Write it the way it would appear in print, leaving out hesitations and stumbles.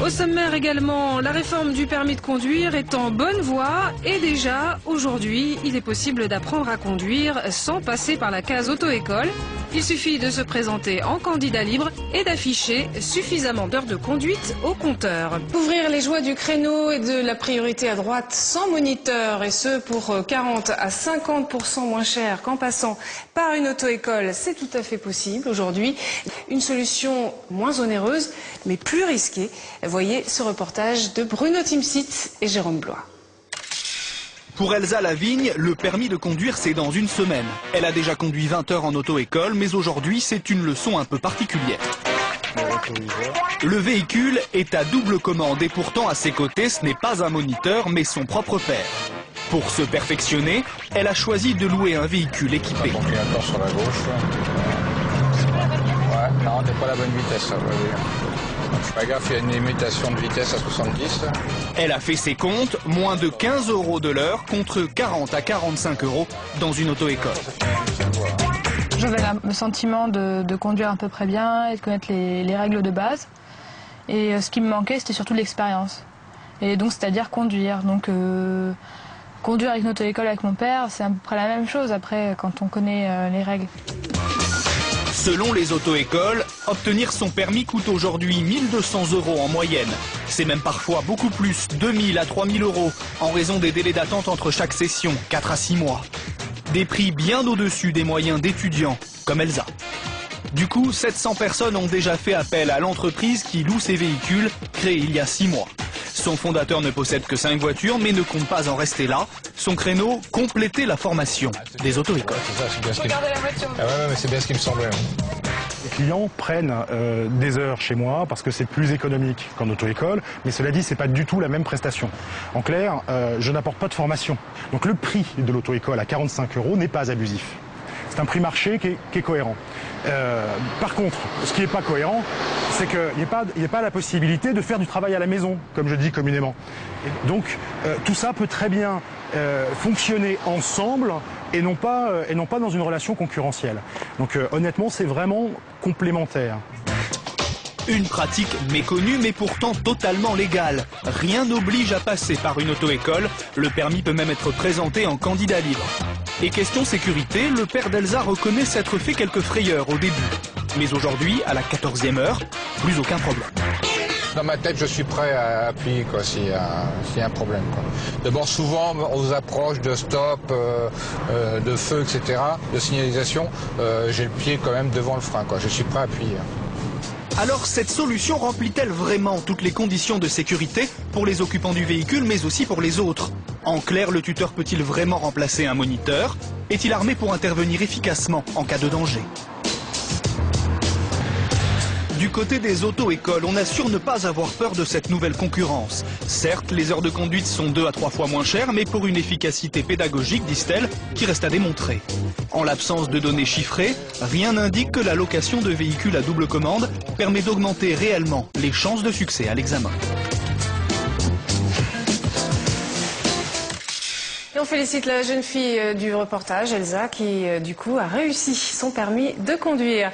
Au sommaire également, la réforme du permis de conduire est en bonne voie et déjà, aujourd'hui, il est possible d'apprendre à conduire sans passer par la case auto-école. Il suffit de se présenter en candidat libre et d'afficher suffisamment d'heures de conduite au compteur. Ouvrir les joies du créneau et de la priorité à droite sans moniteur, et ce pour 40 à 50% moins cher qu'en passant par une auto-école, c'est tout à fait possible aujourd'hui. Une solution moins onéreuse mais plus risquée. Voyez ce reportage de Bruno Timsit et Jérôme Blois. Pour Elsa Lavigne, le permis de conduire, c'est dans une semaine. Elle a déjà conduit 20 heures en auto-école, mais aujourd'hui, c'est une leçon un peu particulière. Le véhicule est à double commande et pourtant, à ses côtés, ce n'est pas un moniteur, mais son propre père. Pour se perfectionner, elle a choisi de louer un véhicule équipé. Sur la gauche. Ouais, non, t'es pas à la bonne vitesse, ça. Je fais pas gaffe, il y a une limitation de vitesse à 70. Elle a fait ses comptes, moins de 15 € de l'heure contre 40 à 45 € dans une auto-école. J'avais le sentiment de conduire à peu près bien et de connaître les règles de base. Et ce qui me manquait, c'était surtout l'expérience. Et donc, c'est-à-dire conduire. Donc, conduire avec une auto-école avec mon père, c'est à peu près la même chose après, quand on connaît les règles. Selon les auto-écoles, obtenir son permis coûte aujourd'hui 1 200 € en moyenne. C'est même parfois beaucoup plus, 2 000 à 3 000 € en raison des délais d'attente entre chaque session, 4 à 6 mois. Des prix bien au-dessus des moyens d'étudiants, comme Elsa. Du coup, 700 personnes ont déjà fait appel à l'entreprise qui loue ces véhicules, créée il y a 6 mois. Son fondateur ne possède que 5 voitures, mais ne compte pas en rester là. Son créneau, compléter la formation des auto-écoles. Regardez la voiture. Ah ouais, mais c'est bien ce qui me semblait. Les clients prennent des heures chez moi parce que c'est plus économique qu'en auto-école, mais cela dit, c'est pas du tout la même prestation. En clair, je n'apporte pas de formation. Donc le prix de l'auto-école à 45 € n'est pas abusif. C'est un prix marché qui est cohérent. Par contre, ce qui n'est pas cohérent, c'est qu'il n'y a pas la possibilité de faire du travail à la maison, comme je dis communément. Et donc, tout ça peut très bien fonctionner ensemble et non pas dans une relation concurrentielle. Donc, honnêtement, c'est vraiment complémentaire. Une pratique méconnue mais pourtant totalement légale. Rien n'oblige à passer par une auto-école. Le permis peut même être présenté en candidat libre. Et question sécurité, le père d'Elsa reconnaît s'être fait quelques frayeurs au début. Mais aujourd'hui, à la 14e heure, plus aucun problème. Dans ma tête, je suis prêt à appuyer s'il y a un problème. D'abord, souvent, aux approches de stop, de feu, etc., de signalisation, j'ai le pied quand même devant le frein. Je suis prêt à appuyer. Alors cette solution remplit-elle vraiment toutes les conditions de sécurité pour les occupants du véhicule mais aussi pour les autres? En clair, le tuteur peut-il vraiment remplacer un moniteur? Est-il armé pour intervenir efficacement en cas de danger? Du côté des auto-écoles, on assure ne pas avoir peur de cette nouvelle concurrence. Certes, les heures de conduite sont 2 à 3 fois moins chères, mais pour une efficacité pédagogique, disent-elles, qui reste à démontrer. En l'absence de données chiffrées, rien n'indique que la location de véhicules à double commande permet d'augmenter réellement les chances de succès à l'examen. Et on félicite la jeune fille du reportage, Elsa, qui du coup a réussi son permis de conduire.